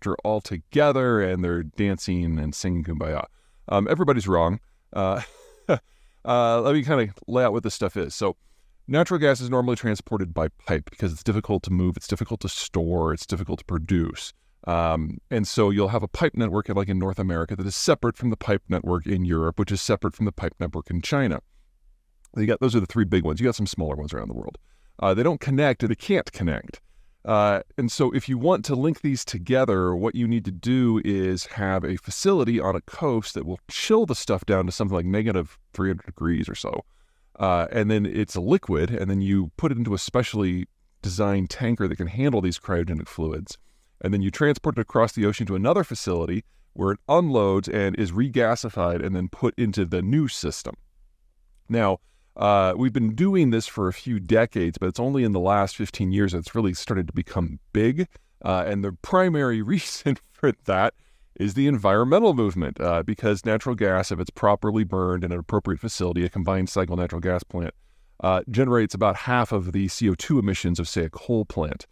helicopter all together and they're dancing and singing Kumbaya. Everybody's wrong. Let me kind of lay out what this stuff is. So natural gas is normally transported by pipe because it's difficult to move, it's difficult to store, it's difficult to produce. And so you'll have a pipe network like in North America that is separate from the pipe network in Europe, which is separate from the pipe network in China. Those are the three big ones. You got some smaller ones around the world. They don't connect, or they can't connect. And so if you want to link these together, what you need to do is have a facility on a coast that will chill the stuff down to something like negative 300 degrees or so. And then it's a liquid, and then you put it into a specially designed tanker that can handle these cryogenic fluids. And then you transport it across the ocean to another facility where it unloads and is regasified and then put into the new system. Now, we've been doing this for a few decades, but it's only in the last 15 years that it's really started to become big. And the primary reason for that is the environmental movement, because natural gas, if it's properly burned in an appropriate facility, a combined cycle natural gas plant, generates about half of the CO2 emissions of, say, a coal plant.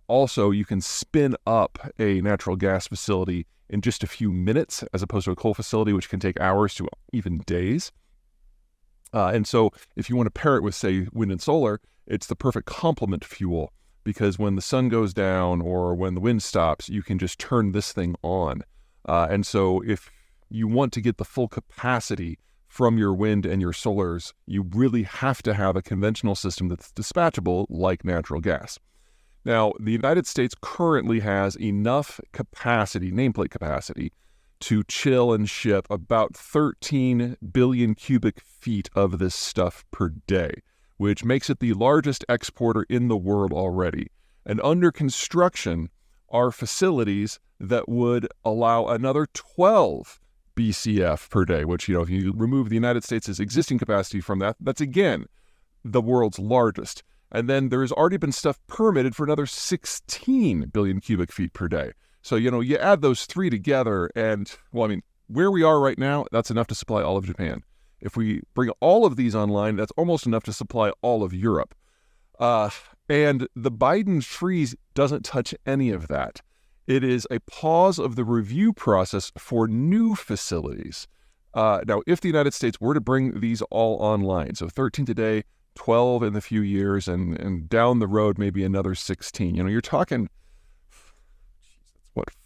Also, you can spin up a natural gas facility in just a few minutes, as opposed to a coal facility, which can take hours to even days. And so if you want to pair it with, say, wind and solar, it's the perfect complement fuel, because when the sun goes down or when the wind stops, you can just turn this thing on. And so if you want to get the full capacity from your wind and your solars, you really have to have a conventional system that's dispatchable like natural gas. Now, the United States currently has enough capacity, nameplate capacity, to chill and ship about 13 billion cubic feet of this stuff per day, which makes it the largest exporter in the world already. And under construction are facilities that would allow another 12 BCF per day, which, if you remove the United States' existing capacity from that, that's again the world's largest. And then there's already been stuff permitted for another 16 billion cubic feet per day. So, you add those three together and, where we are right now, that's enough to supply all of Japan. If we bring all of these online, that's almost enough to supply all of Europe. And the Biden freeze doesn't touch any of that. It is a pause of the review process for new facilities. Now, if the United States were to bring these all online, so 13 today, 12 in a few years, and down the road, maybe another 16, you're talking...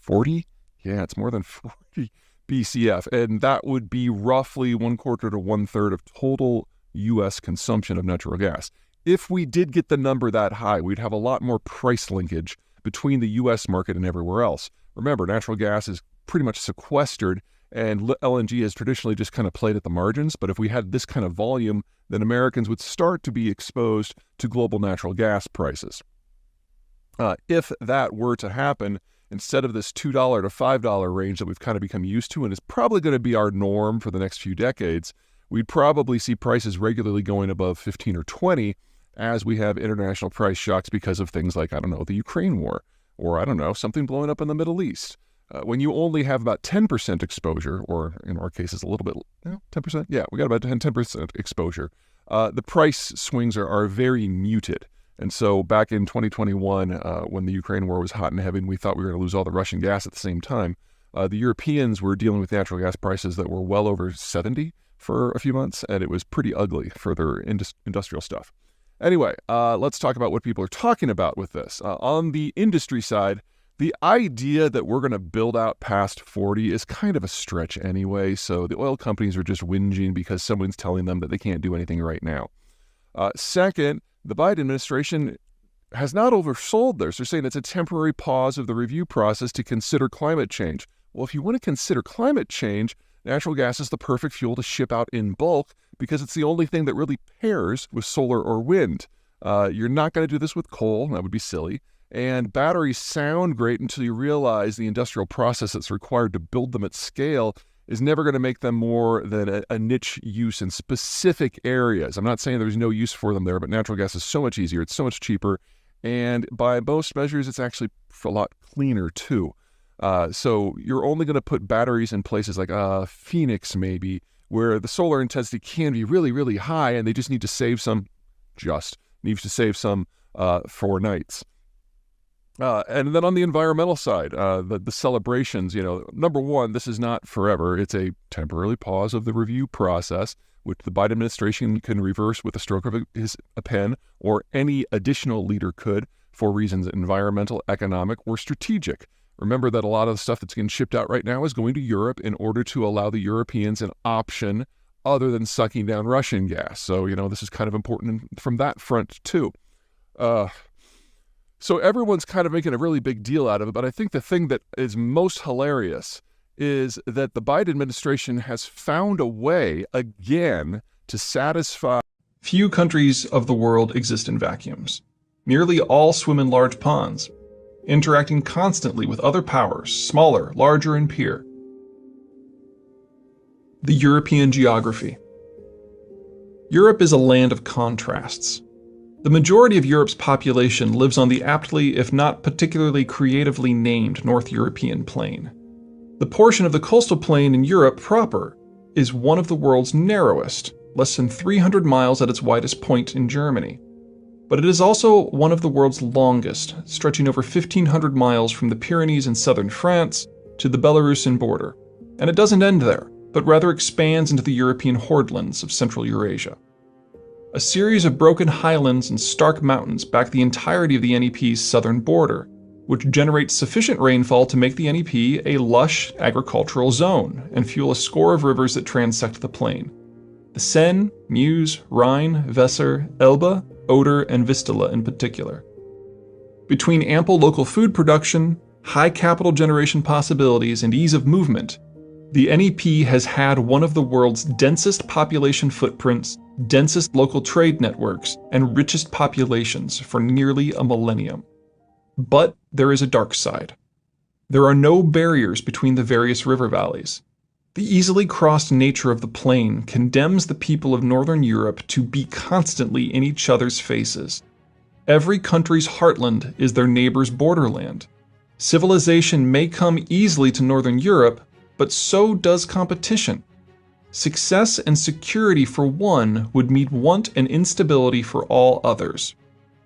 40? Yeah, it's more than 40 BCF. And that would be roughly 1/4 to 1/3 of total U.S. consumption of natural gas. If we did get the number that high, we'd have a lot more price linkage between the U.S. market and everywhere else. Remember, natural gas is pretty much sequestered, and LNG has traditionally just kind of played at the margins. But if we had this kind of volume, then Americans would start to be exposed to global natural gas prices. If that were to happen, instead of this $2 to $5 range that we've kind of become used to and is probably going to be our norm for the next few decades, we'd probably see prices regularly going above 15 or 20 as we have international price shocks because of things like, the Ukraine war, or something blowing up in the Middle East. When you only have about 10% exposure, or in our cases a little bit, 10%? Yeah, we got about 10% exposure. The price swings are very muted. And so back in 2021, when the Ukraine war was hot and heavy and we thought we were going to lose all the Russian gas at the same time, the Europeans were dealing with natural gas prices that were well over 70 for a few months, and it was pretty ugly for their industrial stuff. Anyway, let's talk about what people are talking about with this. On the industry side, the idea that we're going to build out past 40 is kind of a stretch anyway, so the oil companies are just whinging because someone's telling them that they can't do anything right now. Second, the Biden administration has not oversold this. They're saying it's a temporary pause of the review process to consider climate change. Well, if you want to consider climate change, natural gas is the perfect fuel to ship out in bulk because it's the only thing that really pairs with solar or wind. You're not going to do this with coal. That would be silly. And batteries sound great until you realize the industrial process that's required to build them at scale is never going to make them more than a niche use in specific areas. I'm not saying there's no use for them there, but natural gas is so much easier. It's so much cheaper. And by most measures, it's actually a lot cleaner too. So you're only going to put batteries in places like Phoenix maybe, where the solar intensity can be really, really high, and they just need to save some, for nights. And then on the environmental side, the celebrations, number one, this is not forever. It's a temporary pause of the review process, which the Biden administration can reverse with a stroke of a pen, or any additional leader could, for reasons environmental, economic, or strategic. Remember that a lot of the stuff that's getting shipped out right now is going to Europe in order to allow the Europeans an option other than sucking down Russian gas. So, this is kind of important from that front, too. So everyone's kind of making a really big deal out of it, but I think the thing that is most hilarious is that the Biden administration has found a way, again, to satisfy. Few countries of the world exist in vacuums. Nearly all swim in large ponds, interacting constantly with other powers, smaller, larger, and peer. The European geography. Europe is a land of contrasts. The majority of Europe's population lives on the aptly, if not particularly creatively named North European plain. The portion of the coastal plain in Europe proper is one of the world's narrowest, less than 300 miles at its widest point in Germany. But it is also one of the world's longest, stretching over 1,500 miles from the Pyrenees in southern France to the Belarusian border. And it doesn't end there, but rather expands into the European hordelands of Central Eurasia. A series of broken highlands and stark mountains back the entirety of the NEP's southern border, which generates sufficient rainfall to make the NEP a lush agricultural zone and fuel a score of rivers that transect the plain. The Seine, Meuse, Rhine, Weser, Elbe, Oder, and Vistula in particular. Between ample local food production, high capital generation possibilities, and ease of movement, the NEP has had one of the world's densest population footprints, densest local trade networks, and richest populations for nearly a millennium. But there is a dark side. There are no barriers between the various river valleys. The easily crossed nature of the plain condemns the people of Northern Europe to be constantly in each other's faces. Every country's heartland is their neighbor's borderland. Civilization may come easily to Northern Europe, but so does competition. Success and security for one would mean want and instability for all others.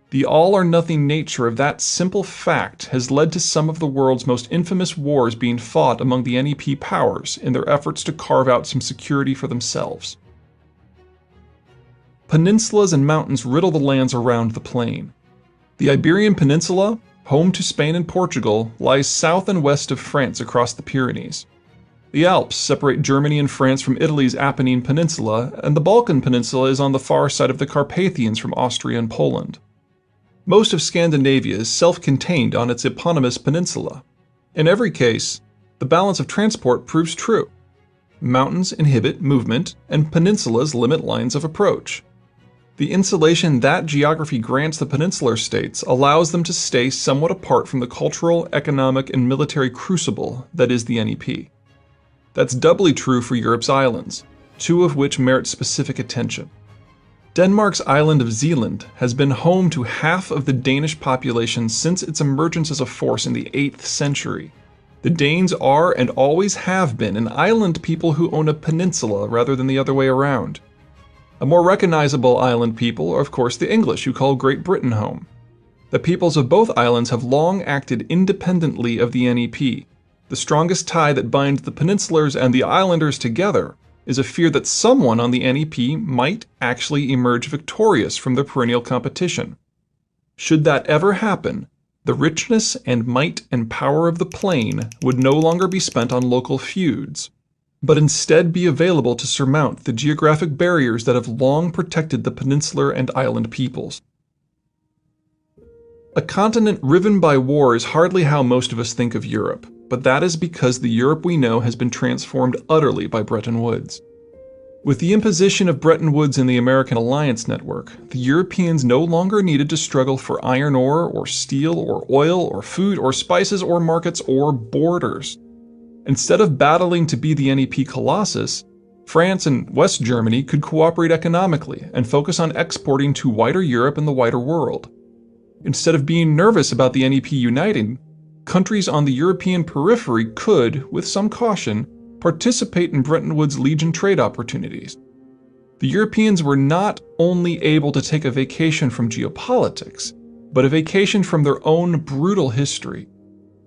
The all-or-nothing nature of that simple fact has led to some of the world's most infamous wars being fought among the NEP powers in their efforts to carve out some security for themselves. Peninsulas and mountains riddle the lands around the plain. The Iberian Peninsula, home to Spain and Portugal, lies south and west of France across the Pyrenees. The Alps separate Germany and France from Italy's Apennine Peninsula, and the Balkan Peninsula is on the far side of the Carpathians from Austria and Poland. Most of Scandinavia is self-contained on its eponymous peninsula. In every case, the balance of transport proves true. Mountains inhibit movement, and peninsulas limit lines of approach. The insulation that geography grants the peninsular states allows them to stay somewhat apart from the cultural, economic, and military crucible that is the NEP. That's doubly true for Europe's islands, two of which merit specific attention. Denmark's island of Zealand has been home to half of the Danish population since its emergence as a force in the 8th century. The Danes are and always have been an island people who own a peninsula rather than the other way around. A more recognizable island people are of course the English, who call Great Britain home. The peoples of both islands have long acted independently of the NEP. The strongest tie that binds the peninsulars and the islanders together is a fear that someone on the NEP might actually emerge victorious from the perennial competition. Should that ever happen, the richness and might and power of the plain would no longer be spent on local feuds, but instead be available to surmount the geographic barriers that have long protected the peninsular and island peoples. A continent riven by war is hardly how most of us think of Europe, but that is because the Europe we know has been transformed utterly by Bretton Woods. With the imposition of Bretton Woods in the American alliance network, the Europeans no longer needed to struggle for iron ore, or steel, or oil, or food, or spices, or markets, or borders. Instead of battling to be the NEP colossus, France and West Germany could cooperate economically and focus on exporting to wider Europe and the wider world. Instead of being nervous about the NEP uniting, countries on the European periphery could, with some caution, participate in Bretton Woods' Legion trade opportunities. The Europeans were not only able to take a vacation from geopolitics, but a vacation from their own brutal history.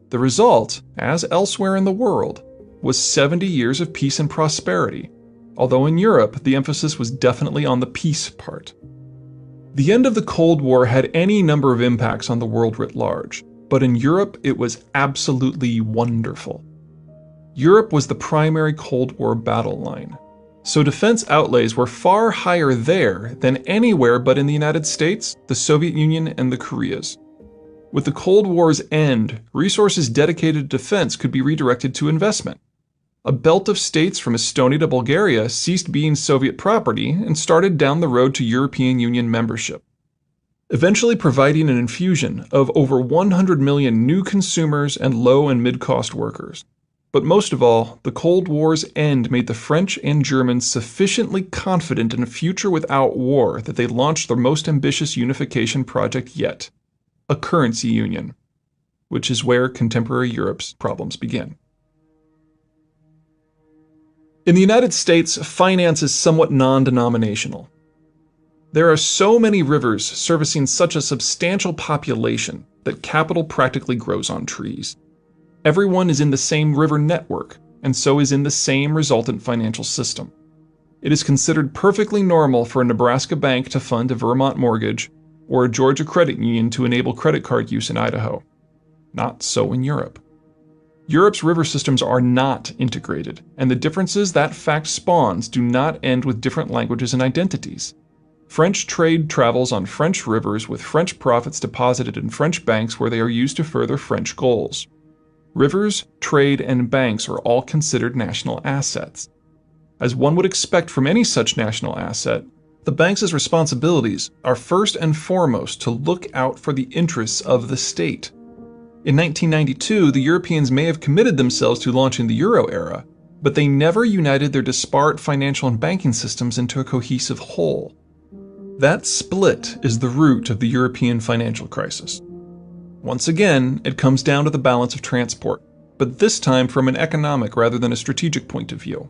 The result, as elsewhere in the world, was 70 years of peace and prosperity, although in Europe the emphasis was definitely on the peace part. The end of the Cold War had any number of impacts on the world writ large, but in Europe it was absolutely wonderful. Europe was the primary Cold War battle line, so defense outlays were far higher there than anywhere but in the United States, the Soviet Union, and the Koreas. With the Cold War's end, resources dedicated to defense could be redirected to investment. A belt of states from Estonia to Bulgaria ceased being Soviet property and started down the road to European Union membership, eventually providing an infusion of over 100 million new consumers and low and mid-cost workers. But most of all, the Cold War's end made the French and Germans sufficiently confident in a future without war that they launched their most ambitious unification project yet, a currency union, which is where contemporary Europe's problems begin. In the United States, finance is somewhat non-denominational. There are so many rivers servicing such a substantial population that capital practically grows on trees. Everyone is in the same river network, and so is in the same resultant financial system. It is considered perfectly normal for a Nebraska bank to fund a Vermont mortgage, or a Georgia credit union to enable credit card use in Idaho. Not so in Europe. Europe's river systems are not integrated, and the differences that fact spawns do not end with different languages and identities. French trade travels on French rivers with French profits deposited in French banks where they are used to further French goals. Rivers, trade, and banks are all considered national assets. As one would expect from any such national asset, the banks' responsibilities are first and foremost to look out for the interests of the state. In 1992, the Europeans may have committed themselves to launching the Euro era, but they never united their disparate financial and banking systems into a cohesive whole. That split is the root of the European financial crisis. Once again, it comes down to the balance of transport, but this time from an economic rather than a strategic point of view.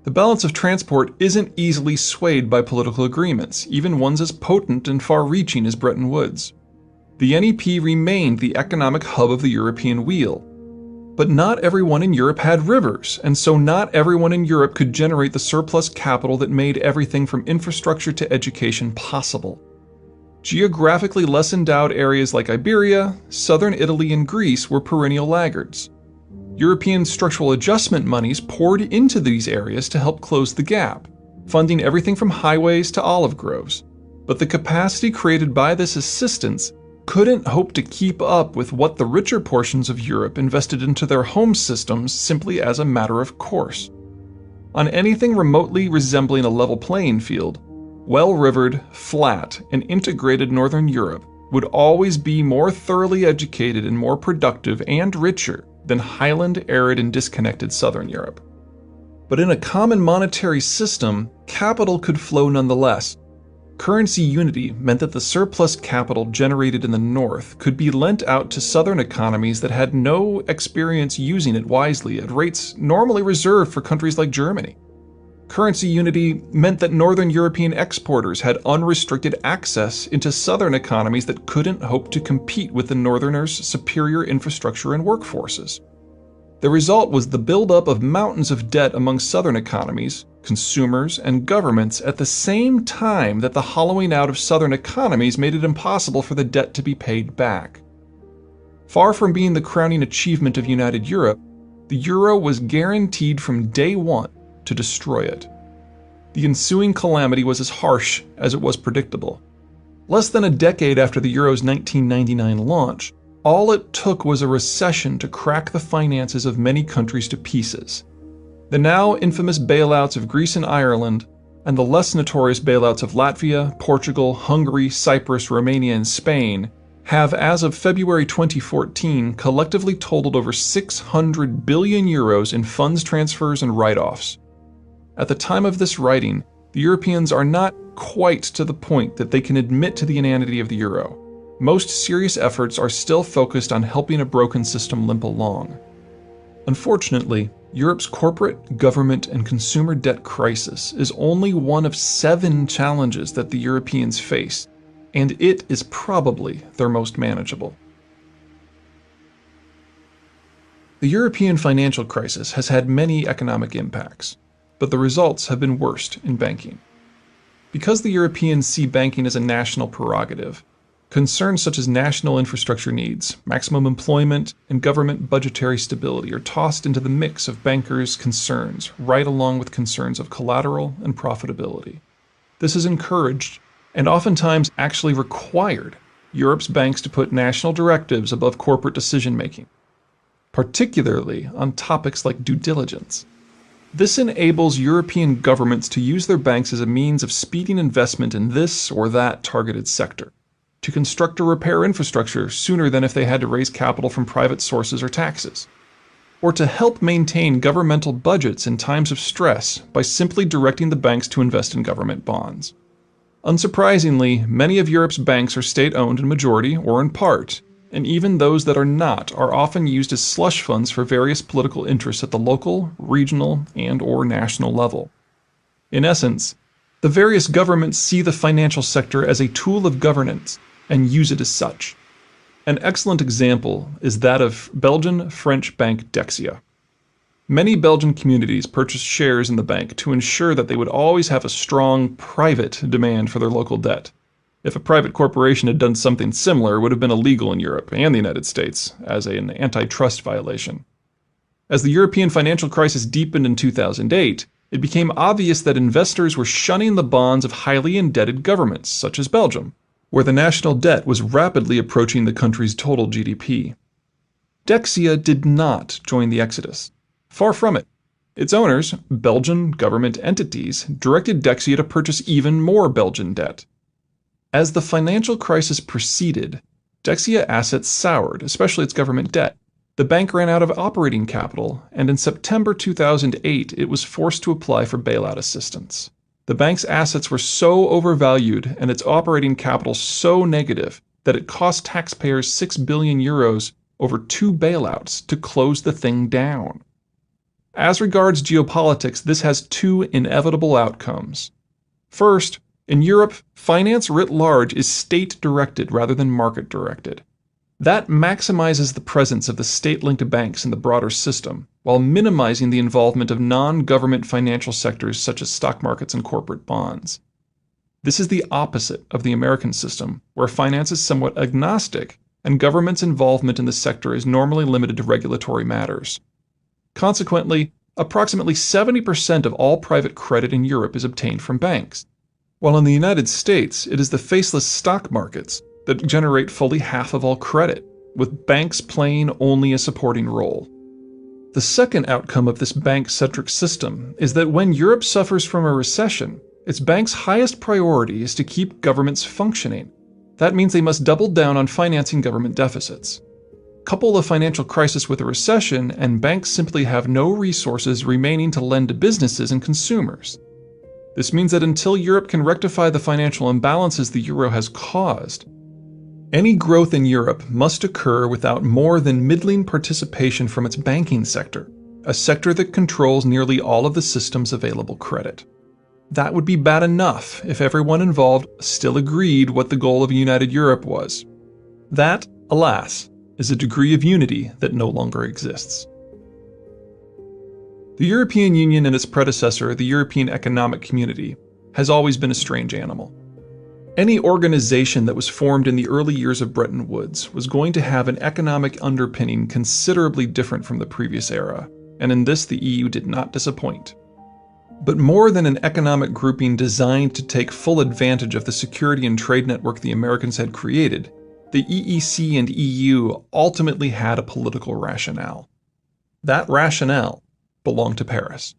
The balance of transport isn't easily swayed by political agreements, even ones as potent and far-reaching as Bretton Woods. The NEP remained the economic hub of the European wheel. But not everyone in Europe had rivers, and so not everyone in Europe could generate the surplus capital that made everything from infrastructure to education possible. Geographically less endowed areas like Iberia, southern Italy, and Greece were perennial laggards. European structural adjustment monies poured into these areas to help close the gap, funding everything from highways to olive groves. But the capacity created by this assistance couldn't hope to keep up with what the richer portions of Europe invested into their home systems simply as a matter of course. On anything remotely resembling a level playing field, well-rivered, flat, and integrated Northern Europe would always be more thoroughly educated and more productive and richer than highland, arid, and disconnected Southern Europe. But in a common monetary system, capital could flow nonetheless. Currency unity meant that the surplus capital generated in the North could be lent out to Southern economies that had no experience using it wisely at rates normally reserved for countries like Germany. Currency unity meant that Northern European exporters had unrestricted access into Southern economies that couldn't hope to compete with the Northerners' superior infrastructure and workforces. The result was the buildup of mountains of debt among Southern economies, consumers, and governments at the same time that the hollowing out of Southern economies made it impossible for the debt to be paid back. Far from being the crowning achievement of United Europe, the euro was guaranteed from day one to destroy it. The ensuing calamity was as harsh as it was predictable. Less than a decade after the euro's 1999 launch, all it took was a recession to crack the finances of many countries to pieces. The now infamous bailouts of Greece and Ireland, and the less notorious bailouts of Latvia, Portugal, Hungary, Cyprus, Romania, and Spain, have as of February 2014 collectively totaled over 600 billion euros in funds transfers and write-offs. At the time of this writing, the Europeans are not quite to the point that they can admit to the inanity of the euro. Most serious efforts are still focused on helping a broken system limp along. Unfortunately, Europe's corporate, government, and consumer debt crisis is only one of 7 challenges that the Europeans face, and it is probably their most manageable. The European financial crisis has had many economic impacts, but the results have been worst in banking. Because the Europeans see banking as a national prerogative, concerns such as national infrastructure needs, maximum employment, and government budgetary stability are tossed into the mix of bankers' concerns, right along with concerns of collateral and profitability. This has encouraged, and oftentimes actually required, Europe's banks to put national directives above corporate decision-making, particularly on topics like due diligence. This enables European governments to use their banks as a means of speeding investment in this or that targeted sector, to construct or repair infrastructure sooner than if they had to raise capital from private sources or taxes, or to help maintain governmental budgets in times of stress by simply directing the banks to invest in government bonds. Unsurprisingly, many of Europe's banks are state-owned in majority or in part, and even those that are not are often used as slush funds for various political interests at the local, regional, and/or national level. In essence, the various governments see the financial sector as a tool of governance and use it as such. An excellent example is that of Belgian-French bank Dexia. Many Belgian communities purchased shares in the bank to ensure that they would always have a strong private demand for their local debt. If a private corporation had done something similar, it would have been illegal in Europe and the United States as an antitrust violation. As the European financial crisis deepened in 2008, it became obvious that investors were shunning the bonds of highly indebted governments, such as Belgium, where the national debt was rapidly approaching the country's total GDP. Dexia did not join the exodus. Far from it. Its owners, Belgian government entities, directed Dexia to purchase even more Belgian debt. As the financial crisis proceeded, Dexia assets soured, especially its government debt. The bank ran out of operating capital, and in September 2008, it was forced to apply for bailout assistance. The bank's assets were so overvalued and its operating capital so negative that it cost taxpayers 6 billion euros over 2 bailouts to close the thing down. As regards geopolitics, this has 2 inevitable outcomes. First, in Europe, finance writ large is state-directed rather than market-directed. That maximizes the presence of the state-linked banks in the broader system, while minimizing the involvement of non-government financial sectors such as stock markets and corporate bonds. This is the opposite of the American system, where finance is somewhat agnostic and government's involvement in the sector is normally limited to regulatory matters. Consequently, approximately 70% of all private credit in Europe is obtained from banks, while in the United States, it is the faceless stock markets that generate fully half of all credit, with banks playing only a supporting role. The second outcome of this bank-centric system is that when Europe suffers from a recession, its banks' highest priority is to keep governments functioning. That means they must double down on financing government deficits. Couple a financial crisis with a recession, and banks simply have no resources remaining to lend to businesses and consumers. This means that until Europe can rectify the financial imbalances the euro has caused, any growth in Europe must occur without more than middling participation from its banking sector, a sector that controls nearly all of the system's available credit. That would be bad enough if everyone involved still agreed what the goal of a united Europe was. That, alas, is a degree of unity that no longer exists. The European Union and its predecessor, the European Economic Community, has always been a strange animal. Any organization that was formed in the early years of Bretton Woods was going to have an economic underpinning considerably different from the previous era, and in this the EU did not disappoint. But more than an economic grouping designed to take full advantage of the security and trade network the Americans had created, the EEC and EU ultimately had a political rationale. That rationale belonged to Paris.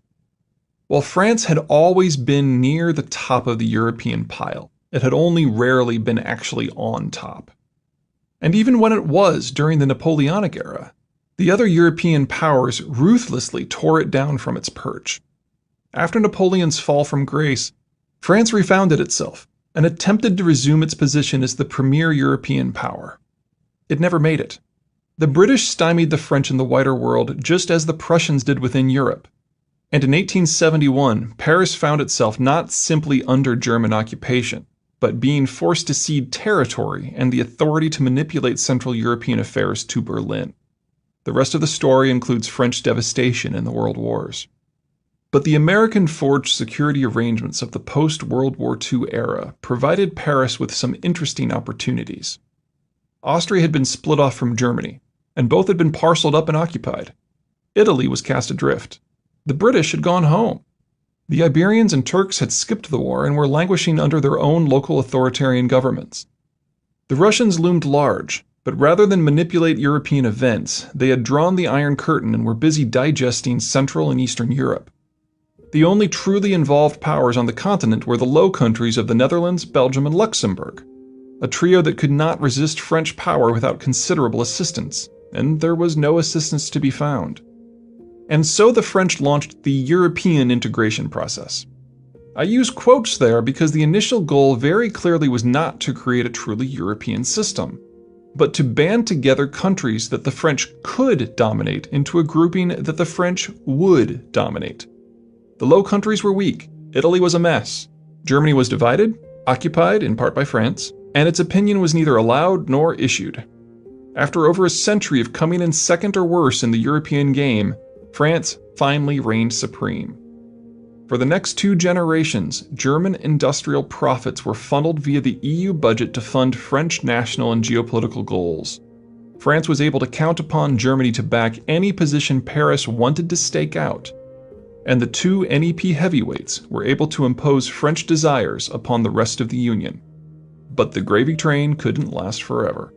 While France had always been near the top of the European pile, it had only rarely been actually on top. And even when it was during the Napoleonic era, the other European powers ruthlessly tore it down from its perch. After Napoleon's fall from grace, France refounded itself and attempted to resume its position as the premier European power. It never made it. The British stymied the French in the wider world just as the Prussians did within Europe. And in 1871, Paris found itself not simply under German occupation, but being forced to cede territory and the authority to manipulate Central European affairs to Berlin. The rest of the story includes French devastation in the World Wars. But the American-forged security arrangements of the post-World War II era provided Paris with some interesting opportunities. Austria had been split off from Germany, and both had been parceled up and occupied. Italy was cast adrift. The British had gone home. The Iberians and Turks had skipped the war and were languishing under their own local authoritarian governments. The Russians loomed large, but rather than manipulate European events, they had drawn the Iron Curtain and were busy digesting Central and Eastern Europe. The only truly involved powers on the continent were the Low Countries of the Netherlands, Belgium, and Luxembourg, a trio that could not resist French power without considerable assistance, and there was no assistance to be found. And so the French launched the European integration process. I use quotes there because the initial goal very clearly was not to create a truly European system, but to band together countries that the French could dominate into a grouping that the French would dominate. The Low Countries were weak, Italy was a mess, Germany was divided, occupied in part by France, and its opinion was neither allowed nor issued. After over a century of coming in second or worse in the European game, France finally reigned supreme. For the next 2 generations, German industrial profits were funneled via the EU budget to fund French national and geopolitical goals. France was able to count upon Germany to back any position Paris wanted to stake out, and the 2 NEP heavyweights were able to impose French desires upon the rest of the Union. But the gravy train couldn't last forever.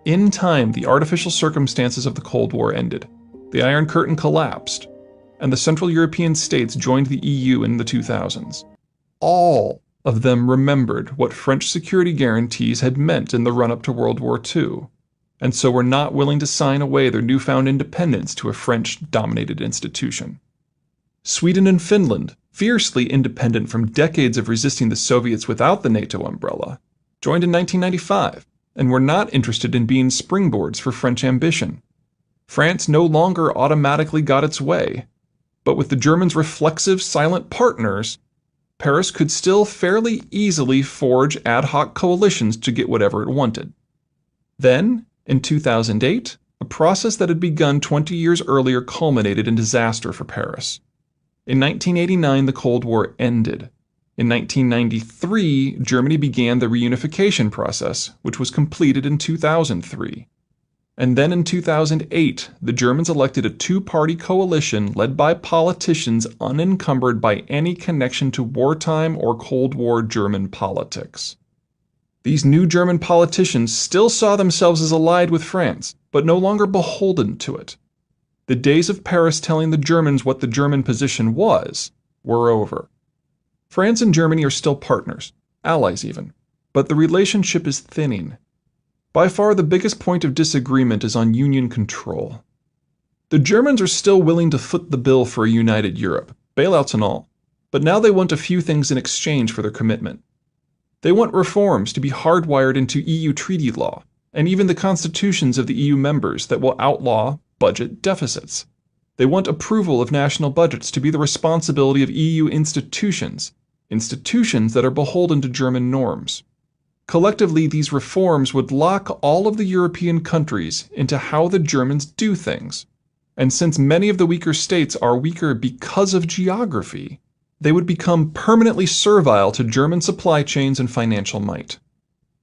In time, the artificial circumstances of the Cold War ended. The Iron Curtain collapsed, and the Central European states joined the EU in the 2000s. All of them remembered what French security guarantees had meant in the run-up to World War II, and so were not willing to sign away their newfound independence to a French-dominated institution. Sweden and Finland, fiercely independent from decades of resisting the Soviets without the NATO umbrella, joined in 1995 and were not interested in being springboards for French ambition. France no longer automatically got its way, but with the Germans' reflexive, silent partners, Paris could still fairly easily forge ad hoc coalitions to get whatever it wanted. Then, in 2008, a process that had begun 20 years earlier culminated in disaster for Paris. In 1989, the Cold War ended. In 1993, Germany began the reunification process, which was completed in 2003. And then in 2008, the Germans elected a 2-party coalition led by politicians unencumbered by any connection to wartime or Cold War German politics. These new German politicians still saw themselves as allied with France, but no longer beholden to it. The days of Paris telling the Germans what the German position was were over. France and Germany are still partners, allies even, but the relationship is thinning. By far the biggest point of disagreement is on Union control. The Germans are still willing to foot the bill for a united Europe, bailouts and all, but now they want a few things in exchange for their commitment. They want reforms to be hardwired into EU treaty law, and even the constitutions of the EU members that will outlaw budget deficits. They want approval of national budgets to be the responsibility of EU institutions that are beholden to German norms. Collectively, these reforms would lock all of the European countries into how the Germans do things. And since many of the weaker states are weaker because of geography, they would become permanently servile to German supply chains and financial might.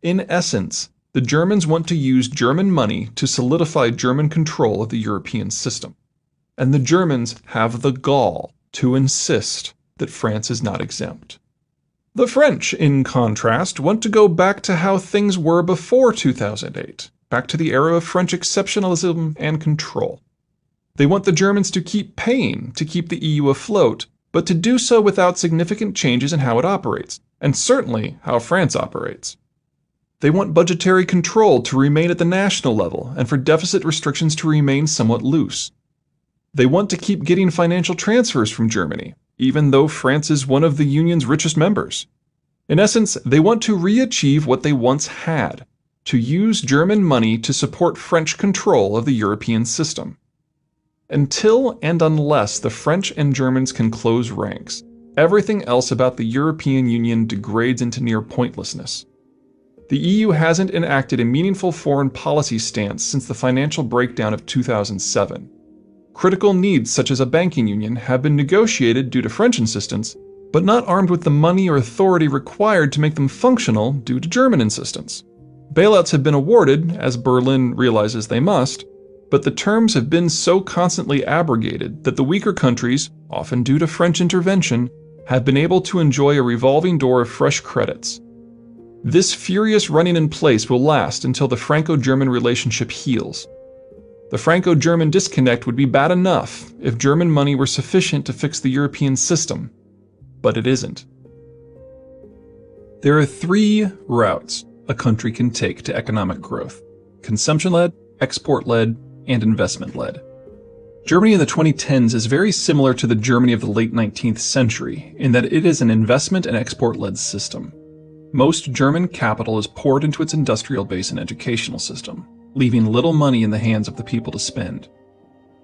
In essence, the Germans want to use German money to solidify German control of the European system. And the Germans have the gall to insist that France is not exempt. The French, in contrast, want to go back to how things were before 2008, back to the era of French exceptionalism and control. They want the Germans to keep paying to keep the EU afloat, but to do so without significant changes in how it operates, and certainly how France operates. They want budgetary control to remain at the national level and for deficit restrictions to remain somewhat loose. They want to keep getting financial transfers from Germany, even though France is one of the Union's richest members. In essence, they want to re-achieve what they once had, to use German money to support French control of the European system. Until and unless the French and Germans can close ranks, everything else about the European Union degrades into near pointlessness. The EU hasn't enacted a meaningful foreign policy stance since the financial breakdown of 2007. Critical needs such as a banking union have been negotiated due to French insistence, but not armed with the money or authority required to make them functional due to German insistence. Bailouts have been awarded, as Berlin realizes they must, but the terms have been so constantly abrogated that the weaker countries, often due to French intervention, have been able to enjoy a revolving door of fresh credits. This furious running in place will last until the Franco-German relationship heals. The Franco-German disconnect would be bad enough if German money were sufficient to fix the European system, but it isn't. There are three routes a country can take to economic growth: consumption-led, export-led, and investment-led. Germany in the 2010s is very similar to the Germany of the late 19th century in that it is an investment and export-led system. Most German capital is poured into its industrial base and educational system, leaving little money in the hands of the people to spend.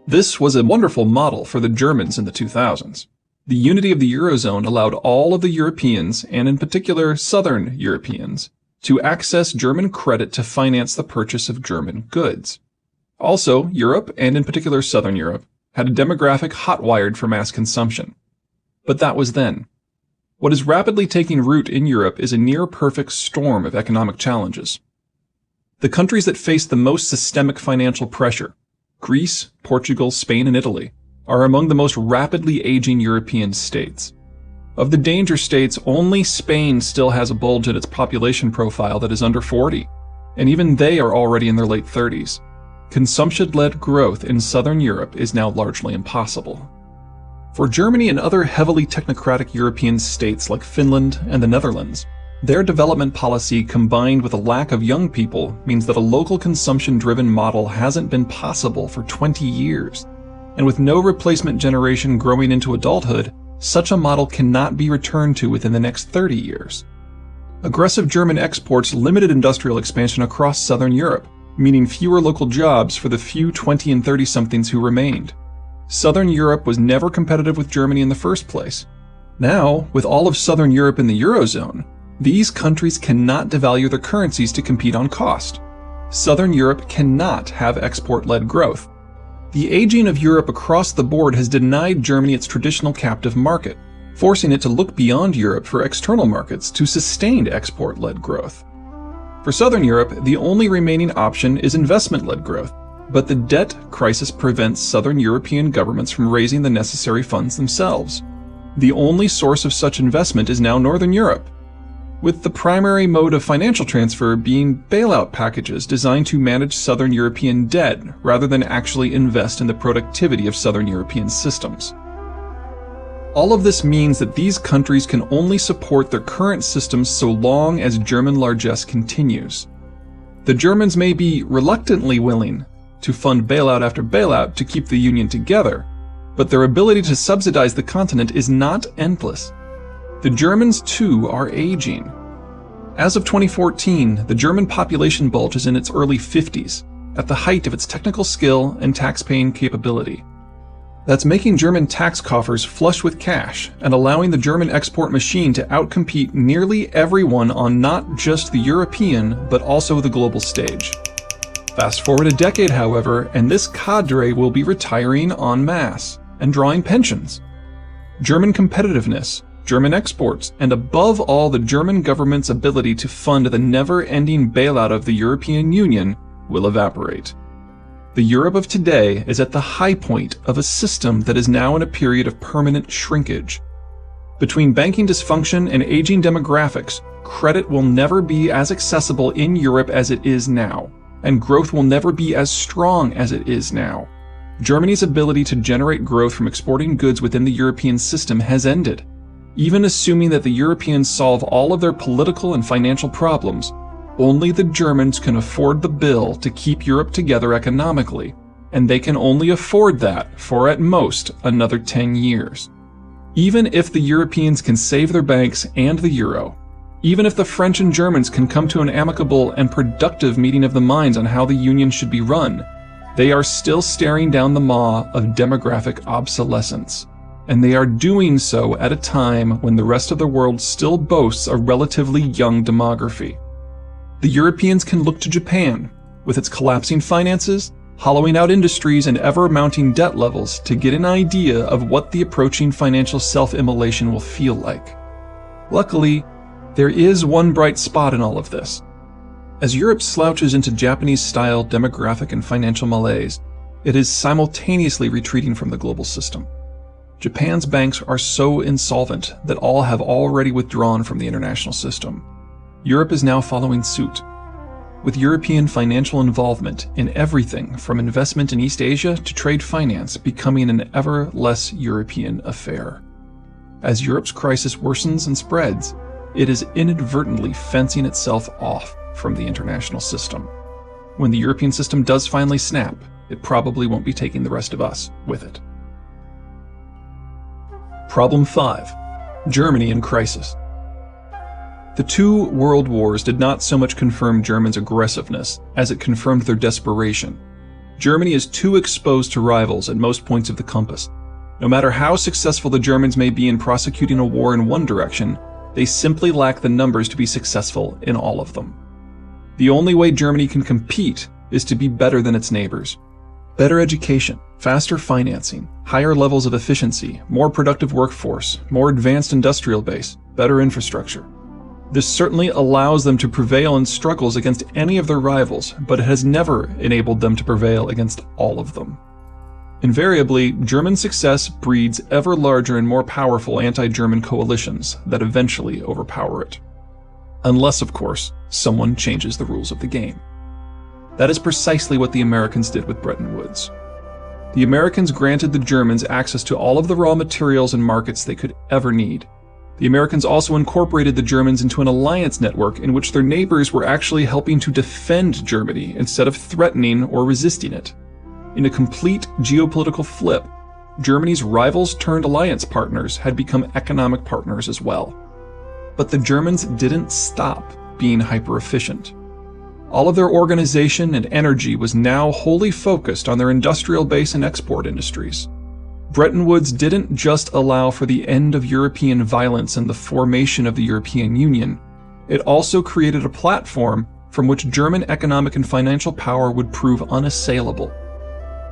This was a wonderful model for the Germans in the 2000s. The unity of the Eurozone allowed all of the Europeans, and in particular Southern Europeans, to access German credit to finance the purchase of German goods. Also, Europe, and in particular Southern Europe, had a demographic hot-wired for mass consumption. But that was then. What is rapidly taking root in Europe is a near-perfect storm of economic challenges. The countries that face the most systemic financial pressure, Greece, Portugal, Spain, and Italy, are among the most rapidly aging European states. Of the danger states, only Spain still has a bulge in its population profile that is under 40, and even they are already in their late 30s. Consumption-led growth in Southern Europe is now largely impossible. For Germany and other heavily technocratic European states like Finland and the Netherlands, their development policy combined with a lack of young people means that a local consumption-driven model hasn't been possible for 20 years. And with no replacement generation growing into adulthood, such a model cannot be returned to within the next 30 years. Aggressive German exports limited industrial expansion across Southern Europe, meaning fewer local jobs for the few 20 and 30-somethings who remained. Southern Europe was never competitive with Germany in the first place. Now, with all of Southern Europe in the Eurozone, these countries cannot devalue their currencies to compete on cost. Southern Europe cannot have export-led growth. The aging of Europe across the board has denied Germany its traditional captive market, forcing it to look beyond Europe for external markets to sustain export-led growth. For Southern Europe, the only remaining option is investment-led growth, but the debt crisis prevents Southern European governments from raising the necessary funds themselves. The only source of such investment is now Northern Europe, with the primary mode of financial transfer being bailout packages designed to manage Southern European debt rather than actually invest in the productivity of Southern European systems. All of this means that these countries can only support their current systems so long as German largesse continues. The Germans may be reluctantly willing to fund bailout after bailout to keep the Union together, but their ability to subsidize the continent is not endless. The Germans, too, are aging. As of 2014, the German population bulge is in its early 50s, at the height of its technical skill and tax-paying capability. That's making German tax coffers flush with cash and allowing the German export machine to outcompete nearly everyone on not just the European, but also the global stage. Fast forward a decade, however, and this cadre will be retiring en masse and drawing pensions. German competitiveness, German exports, and above all the German government's ability to fund the never-ending bailout of the European Union will evaporate. The Europe of today is at the high point of a system that is now in a period of permanent shrinkage. Between banking dysfunction and aging demographics, credit will never be as accessible in Europe as it is now, and growth will never be as strong as it is now. Germany's ability to generate growth from exporting goods within the European system has ended. Even assuming that the Europeans solve all of their political and financial problems, only the Germans can afford the bill to keep Europe together economically, and they can only afford that for at most another 10 years. Even if the Europeans can save their banks and the euro, even if the French and Germans can come to an amicable and productive meeting of the minds on how the Union should be run, they are still staring down the maw of demographic obsolescence. and they are doing so at a time when the rest of the world still boasts a relatively young demography. The Europeans can look to Japan, with its collapsing finances, hollowing out industries, and ever-mounting debt levels to get an idea of what the approaching financial self-immolation will feel like. Luckily, there is one bright spot in all of this. As Europe slouches into Japanese-style demographic and financial malaise, it is simultaneously retreating from the global system. Japan's banks are so insolvent that all have already withdrawn from the international system. Europe is now following suit, with European financial involvement in everything from investment in East Asia to trade finance becoming an ever less European affair. As Europe's crisis worsens and spreads, it is inadvertently fencing itself off from the international system. When the European system does finally snap, it probably won't be taking the rest of us with it. Problem 5. Germany in crisis. The two world wars did not so much confirm Germans' aggressiveness as it confirmed their desperation. Germany is too exposed to rivals at most points of the compass. No matter how successful the Germans may be in prosecuting a war in one direction, they simply lack the numbers to be successful in all of them. The only way Germany can compete is to be better than its neighbors. Better education, faster financing, higher levels of efficiency, more productive workforce, more advanced industrial base, better infrastructure. This certainly allows them to prevail in struggles against any of their rivals, but it has never enabled them to prevail against all of them. Invariably, German success breeds ever larger and more powerful anti-German coalitions that eventually overpower it. Unless, of course, someone changes the rules of the game. That is precisely what the Americans did with Bretton Woods. The Americans granted the Germans access to all of the raw materials and markets they could ever need. The Americans also incorporated the Germans into an alliance network in which their neighbors were actually helping to defend Germany instead of threatening or resisting it. In a complete geopolitical flip, Germany's rivals turned alliance partners had become economic partners as well. But the Germans didn't stop being hyper-efficient. All of their organization and energy was now wholly focused on their industrial base and export industries. Bretton Woods didn't just allow for the end of European violence and the formation of the European Union. It also created a platform from which German economic and financial power would prove unassailable.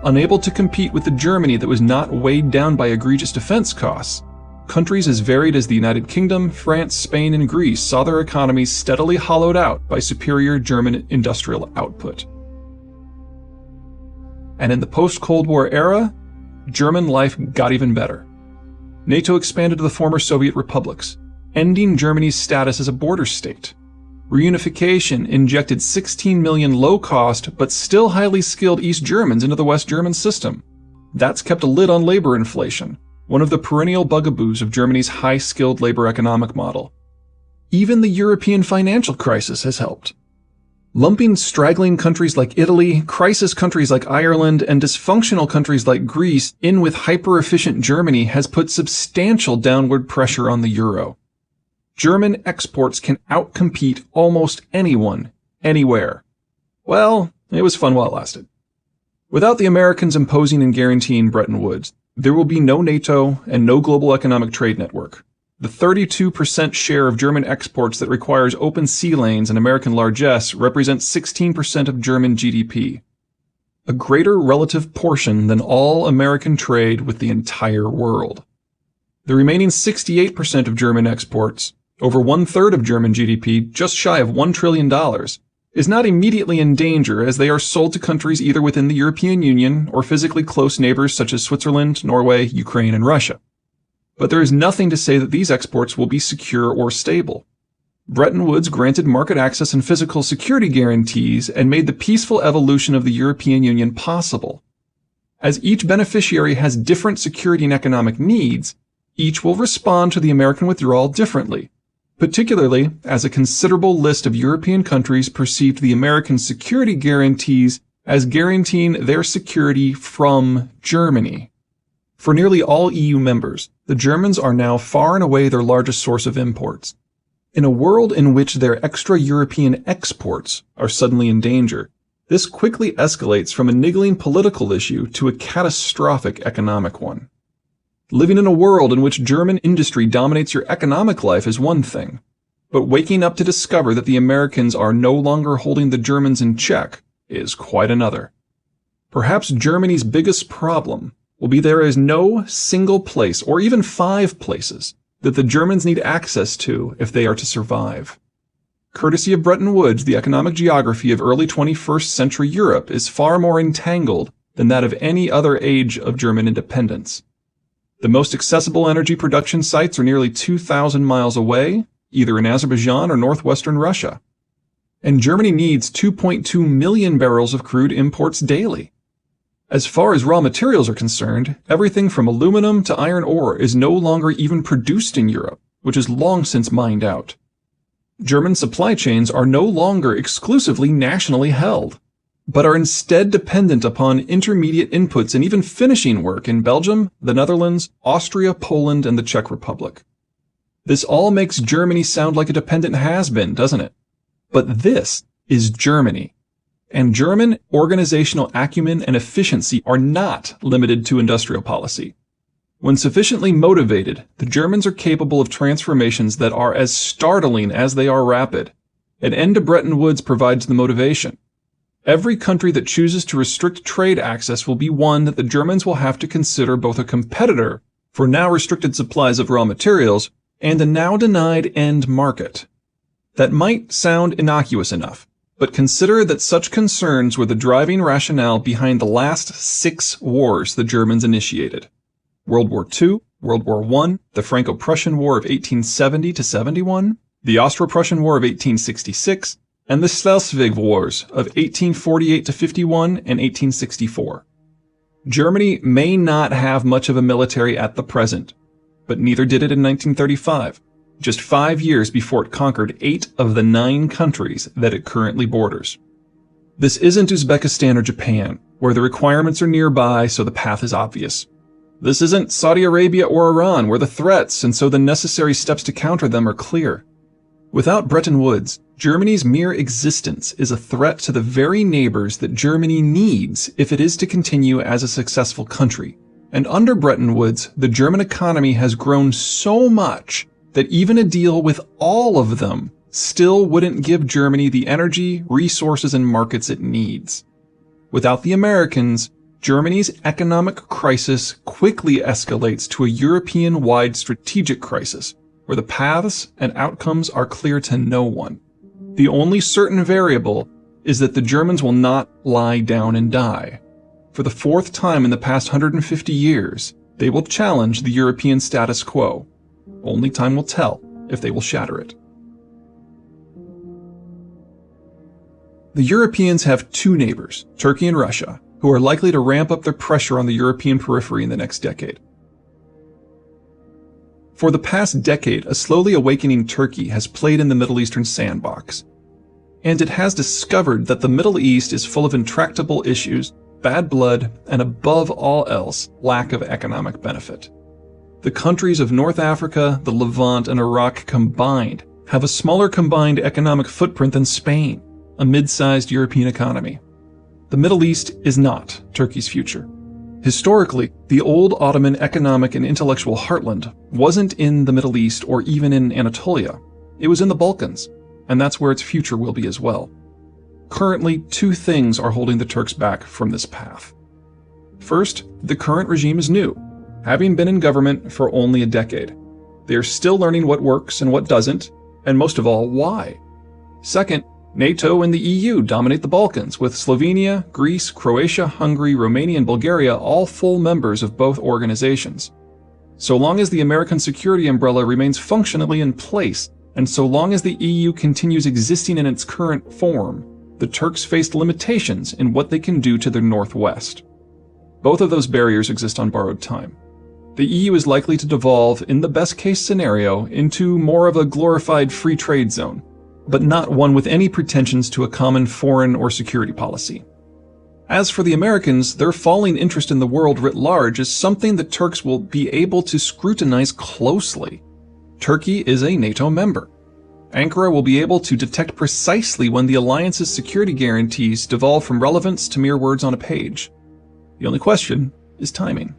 Unable to compete with the Germany that was not weighed down by egregious defense costs, countries as varied as the United Kingdom, France, Spain, and Greece saw their economies steadily hollowed out by superior German industrial output. And in the post-Cold War era, German life got even better. NATO expanded to the former Soviet republics, ending Germany's status as a border state. Reunification injected 16 million low-cost but still highly skilled East Germans into the West German system. That's kept a lid on labor inflation, one of the perennial bugaboos of Germany's high-skilled labor economic model. Even the European financial crisis has helped. Lumping straggling countries like Italy, crisis countries like Ireland, and dysfunctional countries like Greece in with hyper-efficient Germany has put substantial downward pressure on the euro. German exports can outcompete almost anyone, anywhere. Well, it was fun while it lasted. Without the Americans imposing and guaranteeing Bretton Woods, there will be no NATO and no global economic trade network. The 32% share of German exports that requires open sea lanes and American largesse represents 16% of German GDP. A greater relative portion than all American trade with the entire world. The remaining 68% of German exports, over 1/3 of German GDP, just shy of $1 trillion, is not immediately in danger as they are sold to countries either within the European Union or physically close neighbors such as Switzerland, Norway, Ukraine, and Russia. But there is nothing to say that these exports will be secure or stable. Bretton Woods granted market access and physical security guarantees and made the peaceful evolution of the European Union possible. As each beneficiary has different security and economic needs, each will respond to the American withdrawal differently, particularly as a considerable list of European countries perceived the American security guarantees as guaranteeing their security from Germany. For nearly all EU members, the Germans are now far and away their largest source of imports. In a world in which their extra-European exports are suddenly in danger, this quickly escalates from a niggling political issue to a catastrophic economic one. Living in a world in which German industry dominates your economic life is one thing, but waking up to discover that the Americans are no longer holding the Germans in check is quite another. Perhaps Germany's biggest problem will be there is no single place, or even 5 places, that the Germans need access to if they are to survive. Courtesy of Bretton Woods, the economic geography of early 21st century Europe is far more entangled than that of any other age of German independence. The most accessible energy production sites are nearly 2,000 miles away, either in Azerbaijan or northwestern Russia. And Germany needs 2.2 million barrels of crude imports daily. As far as raw materials are concerned, everything from aluminum to iron ore is no longer even produced in Europe, which is long since mined out. German supply chains are no longer exclusively nationally held, but are instead dependent upon intermediate inputs and even finishing work in Belgium, the Netherlands, Austria, Poland, and the Czech Republic. This all makes Germany sound like a dependent has-been, doesn't it? But this is Germany. And German organizational acumen and efficiency are not limited to industrial policy. When sufficiently motivated, the Germans are capable of transformations that are as startling as they are rapid. An end to Bretton Woods provides the motivation. Every country that chooses to restrict trade access will be one that the Germans will have to consider both a competitor for now restricted supplies of raw materials and a now denied end market. That might sound innocuous enough, but consider that such concerns were the driving rationale behind the last 6 wars the Germans initiated. World War II, World War I, the Franco-Prussian War of 1870 to 71, the Austro-Prussian War of 1866, and the Schleswig Wars of 1848 to 51 and 1864. Germany may not have much of a military at the present, but neither did it in 1935. Just 5 years before it conquered 8 of the 9 countries that it currently borders. This isn't Uzbekistan or Japan, where the requirements are nearby so the path is obvious. This isn't Saudi Arabia or Iran, where the threats and so the necessary steps to counter them are clear. Without Bretton Woods, Germany's mere existence is a threat to the very neighbors that Germany needs if it is to continue as a successful country. And under Bretton Woods, the German economy has grown so much that even a deal with all of them still wouldn't give Germany the energy, resources, and markets it needs. Without the Americans, Germany's economic crisis quickly escalates to a European-wide strategic crisis, where the paths and outcomes are clear to no one. The only certain variable is that the Germans will not lie down and die. For the 4th time in the past 150 years, they will challenge the European status quo. Only time will tell if they will shatter it. The Europeans have 2 neighbors, Turkey and Russia, who are likely to ramp up their pressure on the European periphery in the next decade. For the past decade, a slowly awakening Turkey has played in the Middle Eastern sandbox, and it has discovered that the Middle East is full of intractable issues, bad blood, and above all else, lack of economic benefit. The countries of North Africa, the Levant, and Iraq combined have a smaller combined economic footprint than Spain, a mid-sized European economy. The Middle East is not Turkey's future. Historically, the old Ottoman economic and intellectual heartland wasn't in the Middle East or even in Anatolia. It was in the Balkans, and that's where its future will be as well. Currently, 2 things are holding the Turks back from this path. First, the current regime is new, having been in government for only a decade. They are still learning what works and what doesn't, and most of all, why. Second, NATO and the EU dominate the Balkans, with Slovenia, Greece, Croatia, Hungary, Romania, and Bulgaria all full members of both organizations. So long as the American security umbrella remains functionally in place, and so long as the EU continues existing in its current form, the Turks face limitations in what they can do to their northwest. Both of those barriers exist on borrowed time. The EU is likely to devolve, in the best-case scenario, into more of a glorified free trade zone, but not one with any pretensions to a common foreign or security policy. As for the Americans, their falling interest in the world writ large is something the Turks will be able to scrutinize closely. Turkey is a NATO member. Ankara will be able to detect precisely when the alliance's security guarantees devolve from relevance to mere words on a page. The only question is timing.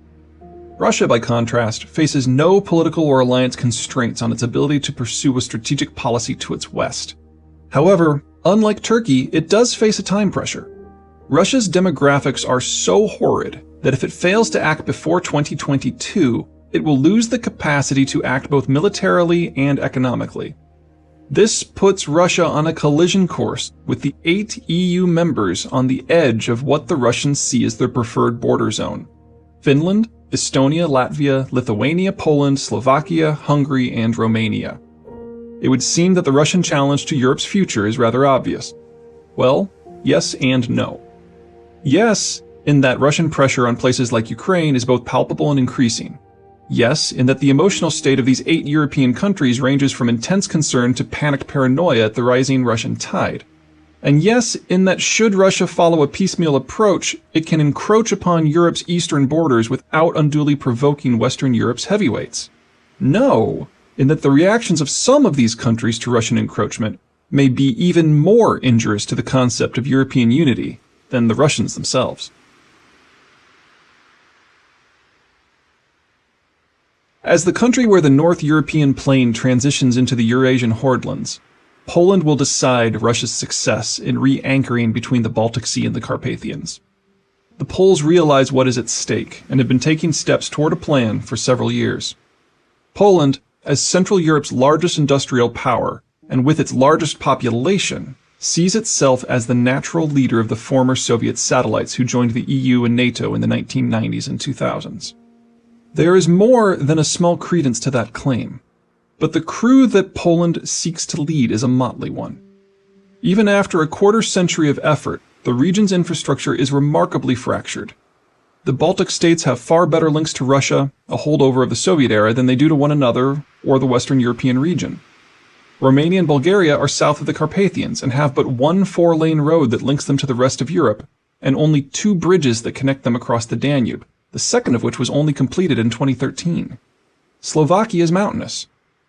Russia, by contrast, faces no political or alliance constraints on its ability to pursue a strategic policy to its west. However, unlike Turkey, it does face a time pressure. Russia's demographics are so horrid that if it fails to act before 2022, it will lose the capacity to act both militarily and economically. This puts Russia on a collision course with the 8 EU members on the edge of what the Russians see as their preferred border zone: Finland, Estonia, Latvia, Lithuania, Poland, Slovakia, Hungary, and Romania. It would seem that the Russian challenge to Europe's future is rather obvious. Well, yes and no. Yes, in that Russian pressure on places like Ukraine is both palpable and increasing. Yes, in that the emotional state of these 8 European countries ranges from intense concern to panicked paranoia at the rising Russian tide. And yes, in that should Russia follow a piecemeal approach, it can encroach upon Europe's eastern borders without unduly provoking Western Europe's heavyweights. No, in that the reactions of some of these countries to Russian encroachment may be even more injurious to the concept of European unity than the Russians themselves. As the country where the North European plain transitions into the Eurasian Hordelands, Poland will decide Russia's success in re-anchoring between the Baltic Sea and the Carpathians. The Poles realize what is at stake and have been taking steps toward a plan for several years. Poland, as Central Europe's largest industrial power and with its largest population, sees itself as the natural leader of the former Soviet satellites who joined the EU and NATO in the 1990s and 2000s. There is more than a small credence to that claim, but the crew that Poland seeks to lead is a motley one. Even after a quarter-century of effort, the region's infrastructure is remarkably fractured. The Baltic states have far better links to Russia, a holdover of the Soviet era, than they do to one another or the Western European region. Romania and Bulgaria are south of the Carpathians and have but one 4-lane road that links them to the rest of Europe, and only 2 bridges that connect them across the Danube, the second of which was only completed in 2013. Slovakia is mountainous.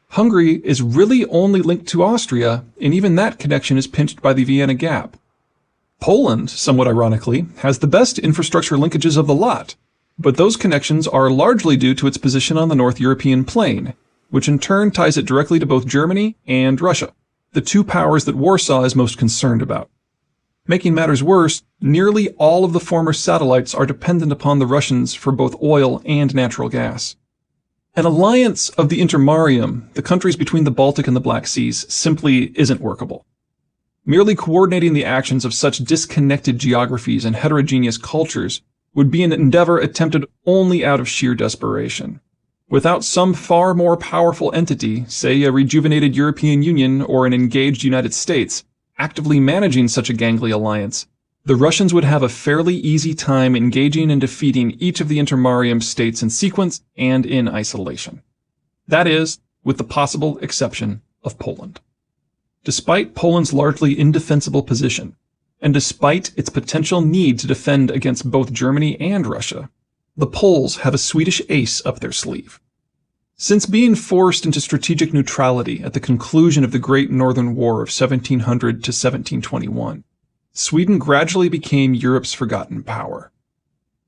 Hungary is really only linked to Austria, and even that connection is pinched by the Vienna Gap. Poland, somewhat ironically, has the best infrastructure linkages of the lot, but those connections are largely due to its position on the North European plain, which in turn ties it directly to both Germany and Russia, the 2 powers that Warsaw is most concerned about. Making matters worse, nearly all of the former satellites are dependent upon the Russians for both oil and natural gas. An alliance of the Intermarium, the countries between the Baltic and the Black Seas, simply isn't workable. Merely coordinating the actions of such disconnected geographies and heterogeneous cultures would be an endeavor attempted only out of sheer desperation. Without some far more powerful entity, say a rejuvenated European Union or an engaged United States, actively managing such a gangly alliance, the Russians would have a fairly easy time engaging and defeating each of the Intermarium states in sequence and in isolation. That is, with the possible exception of Poland. Despite Poland's largely indefensible position, and despite its potential need to defend against both Germany and Russia, the Poles have a Swedish ace up their sleeve. Since being forced into strategic neutrality at the conclusion of the Great Northern War of 1700 to 1721, Sweden gradually became Europe's forgotten power.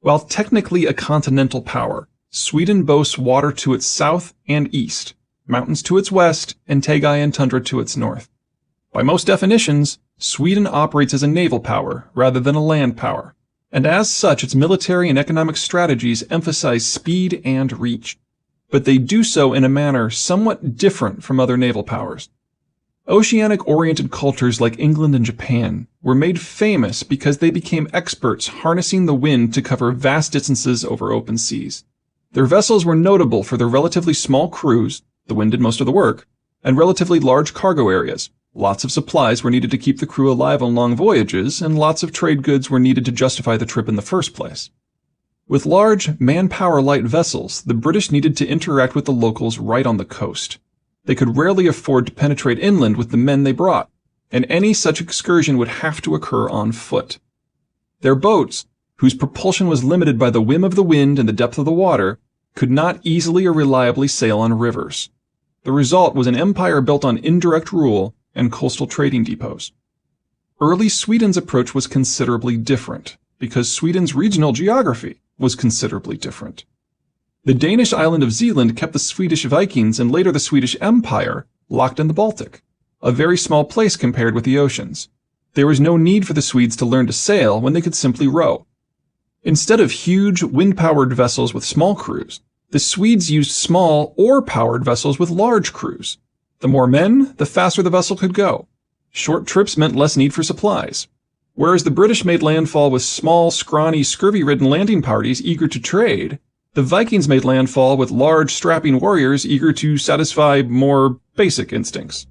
While technically a continental power, Sweden boasts water to its south and east, mountains to its west, and taiga and tundra to its north. By most definitions, Sweden operates as a naval power rather than a land power, and as such its military and economic strategies emphasize speed and reach. But they do so in a manner somewhat different from other naval powers. Oceanic-oriented cultures like England and Japan were made famous because they became experts harnessing the wind to cover vast distances over open seas. Their vessels were notable for their relatively small crews, the wind did most of the work, and relatively large cargo areas. Lots of supplies were needed to keep the crew alive on long voyages, and lots of trade goods were needed to justify the trip in the first place. With large, manpower-light vessels, the British needed to interact with the locals right on the coast. They could rarely afford to penetrate inland with the men they brought, and any such excursion would have to occur on foot. Their boats, whose propulsion was limited by the whim of the wind and the depth of the water, could not easily or reliably sail on rivers. The result was an empire built on indirect rule and coastal trading depots. Early Sweden's approach was considerably different, because Sweden's regional geography was considerably different. The Danish island of Zealand kept the Swedish Vikings and later the Swedish Empire locked in the Baltic, a very small place compared with the oceans. There was no need for the Swedes to learn to sail when they could simply row. Instead of huge, wind-powered vessels with small crews, the Swedes used small, oar-powered vessels with large crews. The more men, the faster the vessel could go. Short trips meant less need for supplies. Whereas the British made landfall with small, scrawny, scurvy-ridden landing parties eager to trade, the Vikings made landfall with large, strapping warriors eager to satisfy more basic instincts.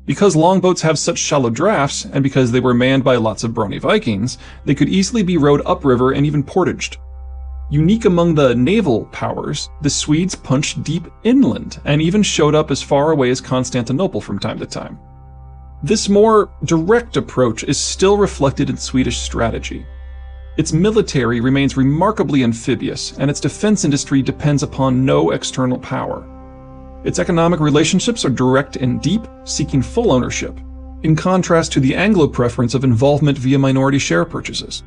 Because longboats have such shallow drafts, and because they were manned by lots of brawny Vikings, they could easily be rowed upriver and even portaged. Unique among the naval powers, the Swedes punched deep inland and even showed up as far away as Constantinople from time to time. This more direct approach is still reflected in Swedish strategy. Its military remains remarkably amphibious, and its defense industry depends upon no external power. Its economic relationships are direct and deep, seeking full ownership, in contrast to the Anglo preference of involvement via minority share purchases.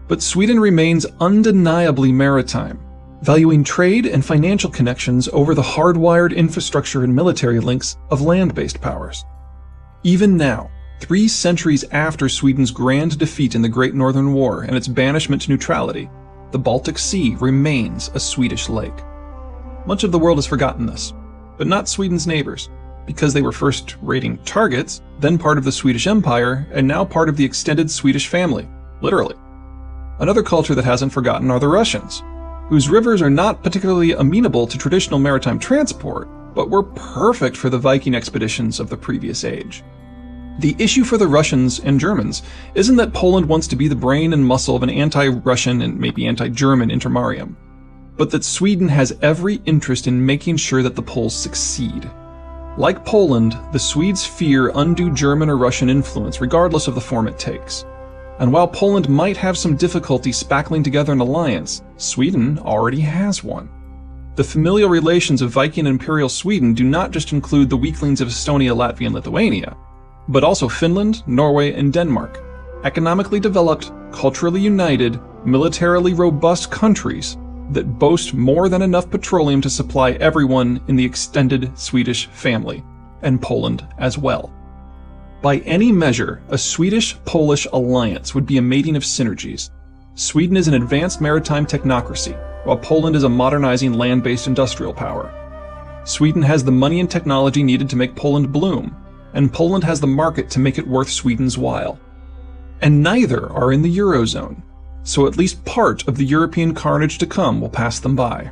But Sweden remains undeniably maritime, valuing trade and financial connections over the hardwired infrastructure and military links of land-based powers. Even now, 3 centuries after Sweden's grand defeat in the Great Northern War and its banishment to neutrality, the Baltic Sea remains a Swedish lake. Much of the world has forgotten this, but not Sweden's neighbors, because they were first raiding targets, then part of the Swedish Empire, and now part of the extended Swedish family, literally. Another culture that hasn't forgotten are the Russians, whose rivers are not particularly amenable to traditional maritime transport, but were perfect for the Viking expeditions of the previous age. The issue for the Russians and Germans isn't that Poland wants to be the brain and muscle of an anti-Russian and maybe anti-German intermarium, but that Sweden has every interest in making sure that the Poles succeed. Like Poland, the Swedes fear undue German or Russian influence regardless of the form it takes. And while Poland might have some difficulty spackling together an alliance, Sweden already has one. The familial relations of Viking and Imperial Sweden do not just include the weaklings of Estonia, Latvia, and Lithuania, but also Finland, Norway, and Denmark, economically developed, culturally united, militarily robust countries that boast more than enough petroleum to supply everyone in the extended Swedish family, and Poland as well. By any measure, a Swedish-Polish alliance would be a mating of synergies. Sweden is an advanced maritime technocracy, while Poland is a modernizing land-based industrial power. Sweden has the money and technology needed to make Poland bloom, and Poland has the market to make it worth Sweden's while. And neither are in the Eurozone, so at least part of the European carnage to come will pass them by.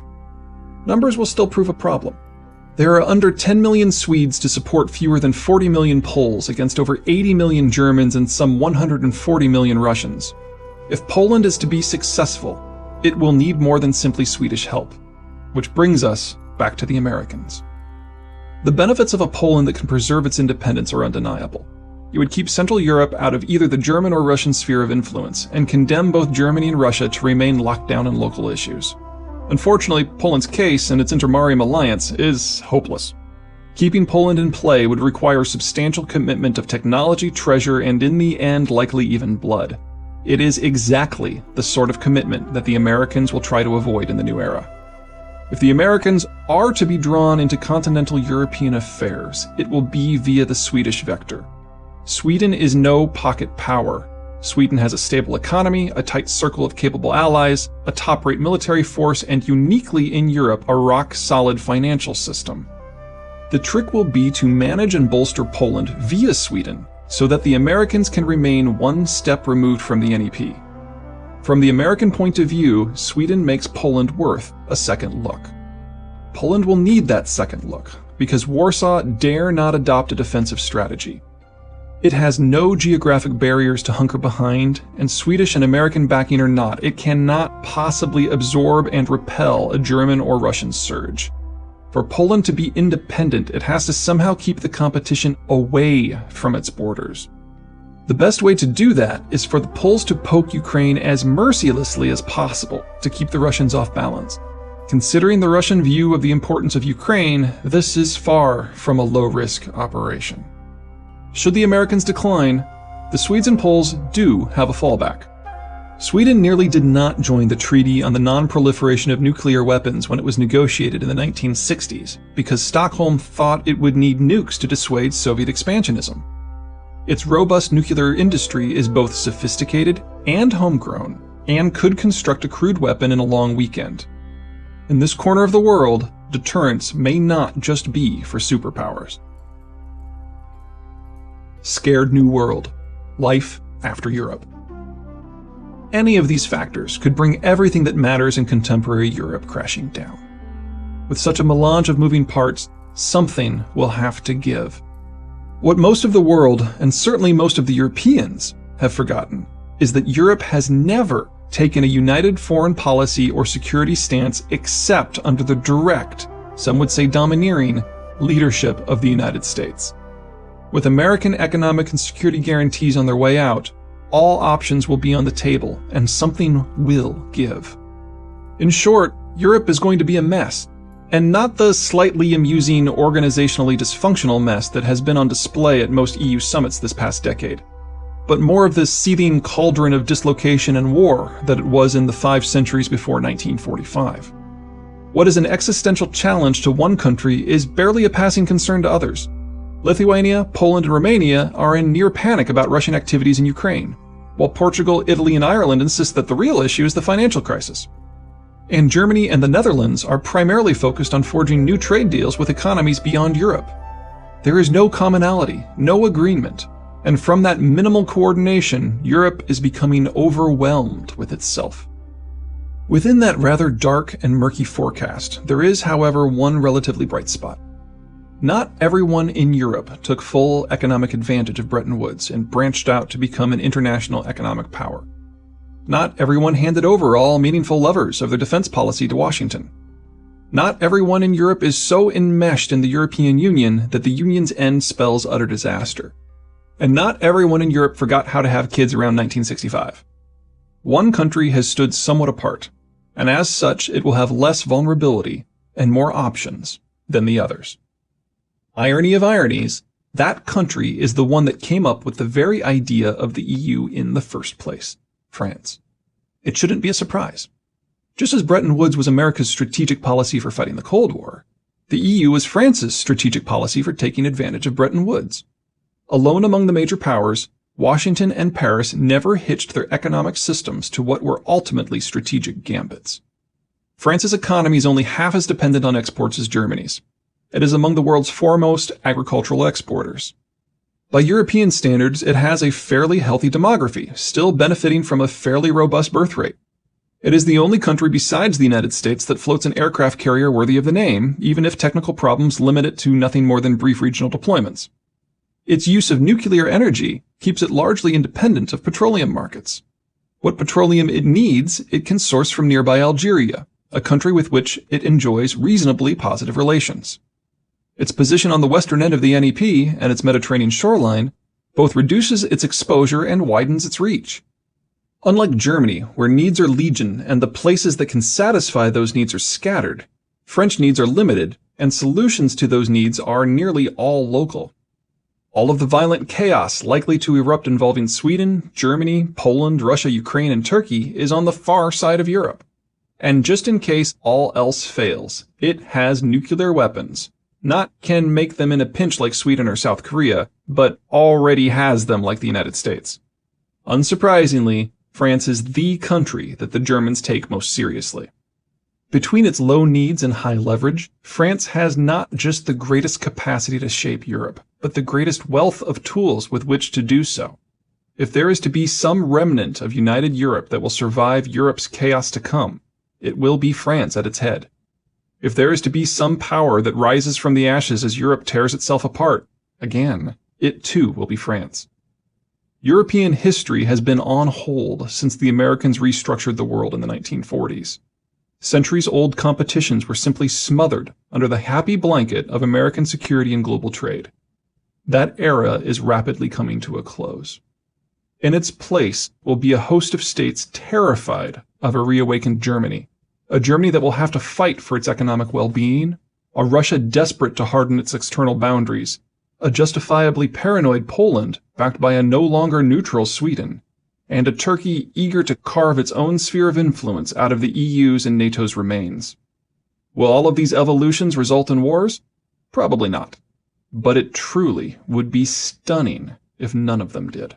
Numbers will still prove a problem. There are under 10 million Swedes to support fewer than 40 million Poles against over 80 million Germans and some 140 million Russians. If Poland is to be successful, it will need more than simply Swedish help. Which brings us back to the Americans. The benefits of a Poland that can preserve its independence are undeniable. It would keep Central Europe out of either the German or Russian sphere of influence, and condemn both Germany and Russia to remain locked down in local issues. Unfortunately, Poland's case and its intermarium alliance is hopeless. Keeping Poland in play would require substantial commitment of technology, treasure, and in the end, likely even blood. It is exactly the sort of commitment that the Americans will try to avoid in the new era. If the Americans are to be drawn into continental European affairs, it will be via the Swedish vector. Sweden is no pocket power. Sweden has a stable economy, a tight circle of capable allies, a top-rate military force, and uniquely in Europe, a rock-solid financial system. The trick will be to manage and bolster Poland via Sweden, so that the Americans can remain one step removed from the NEP. From the American point of view, Sweden makes Poland worth a second look. Poland will need that second look, because Warsaw dare not adopt a defensive strategy. It has no geographic barriers to hunker behind, and Swedish and American backing or not, it cannot possibly absorb and repel a German or Russian surge. For Poland to be independent, it has to somehow keep the competition away from its borders. The best way to do that is for the Poles to poke Ukraine as mercilessly as possible to keep the Russians off balance. Considering the Russian view of the importance of Ukraine, this is far from a low-risk operation. Should the Americans decline, the Swedes and Poles do have a fallback. Sweden nearly did not join the Treaty on the Non-Proliferation of Nuclear Weapons when it was negotiated in the 1960s, because Stockholm thought it would need nukes to dissuade Soviet expansionism. Its robust nuclear industry is both sophisticated and homegrown, and could construct a crude weapon in a long weekend. In this corner of the world, deterrence may not just be for superpowers. Scared New World. Life after Europe. Any of these factors could bring everything that matters in contemporary Europe crashing down. With such a melange of moving parts, something will have to give. What most of the world, and certainly most of the Europeans, have forgotten is that Europe has never taken a united foreign policy or security stance except under the direct, some would say domineering, leadership of the United States. With American economic and security guarantees on their way out, all options will be on the table, and something will give. In short, Europe is going to be a mess, and not the slightly amusing, organizationally dysfunctional mess that has been on display at most EU summits this past decade, but more of this seething cauldron of dislocation and war that it was in the 5 centuries before 1945. What is an existential challenge to one country is barely a passing concern to others. Lithuania, Poland, and Romania are in near panic about Russian activities in Ukraine, while Portugal, Italy, and Ireland insist that the real issue is the financial crisis. And Germany and the Netherlands are primarily focused on forging new trade deals with economies beyond Europe. There is no commonality, no agreement, and from that minimal coordination, Europe is becoming overwhelmed with itself. Within that rather dark and murky forecast, there is, however, one relatively bright spot. Not everyone in Europe took full economic advantage of Bretton Woods and branched out to become an international economic power. Not everyone handed over all meaningful levers of their defense policy to Washington. Not everyone in Europe is so enmeshed in the European Union that the Union's end spells utter disaster. And not everyone in Europe forgot how to have kids around 1965. One country has stood somewhat apart, and as such it will have less vulnerability and more options than the others. Irony of ironies, that country is the one that came up with the very idea of the EU in the first place, France. It shouldn't be a surprise. Just as Bretton Woods was America's strategic policy for fighting the Cold War, the EU was France's strategic policy for taking advantage of Bretton Woods. Alone among the major powers, Washington and Paris never hitched their economic systems to what were ultimately strategic gambits. France's economy is only half as dependent on exports as Germany's. It is among the world's foremost agricultural exporters. By European standards, it has a fairly healthy demography, still benefiting from a fairly robust birth rate. It is the only country besides the United States that floats an aircraft carrier worthy of the name, even if technical problems limit it to nothing more than brief regional deployments. Its use of nuclear energy keeps it largely independent of petroleum markets. What petroleum it needs, it can source from nearby Algeria, a country with which it enjoys reasonably positive relations. Its position on the western end of the NEP and its Mediterranean shoreline both reduces its exposure and widens its reach. Unlike Germany, where needs are legion and the places that can satisfy those needs are scattered, French needs are limited, and solutions to those needs are nearly all local. All of the violent chaos likely to erupt involving Sweden, Germany, Poland, Russia, Ukraine, and Turkey is on the far side of Europe. And just in case all else fails, it has nuclear weapons. Not can make them in a pinch like Sweden or South Korea, but already has them like the United States. Unsurprisingly, France is the country that the Germans take most seriously. Between its low needs and high leverage, France has not just the greatest capacity to shape Europe, but the greatest wealth of tools with which to do so. If there is to be some remnant of united Europe that will survive Europe's chaos to come, it will be France at its head. If there is to be some power that rises from the ashes as Europe tears itself apart, again, it too will be France. European history has been on hold since the Americans restructured the world in the 1940s. Centuries-old competitions were simply smothered under the happy blanket of American security and global trade. That era is rapidly coming to a close. In its place will be a host of states terrified of a reawakened Germany, a Germany that will have to fight for its economic well-being, a Russia desperate to harden its external boundaries, a justifiably paranoid Poland backed by a no longer neutral Sweden, and a Turkey eager to carve its own sphere of influence out of the EU's and NATO's remains. Will all of these evolutions result in wars? Probably not. But it truly would be stunning if none of them did.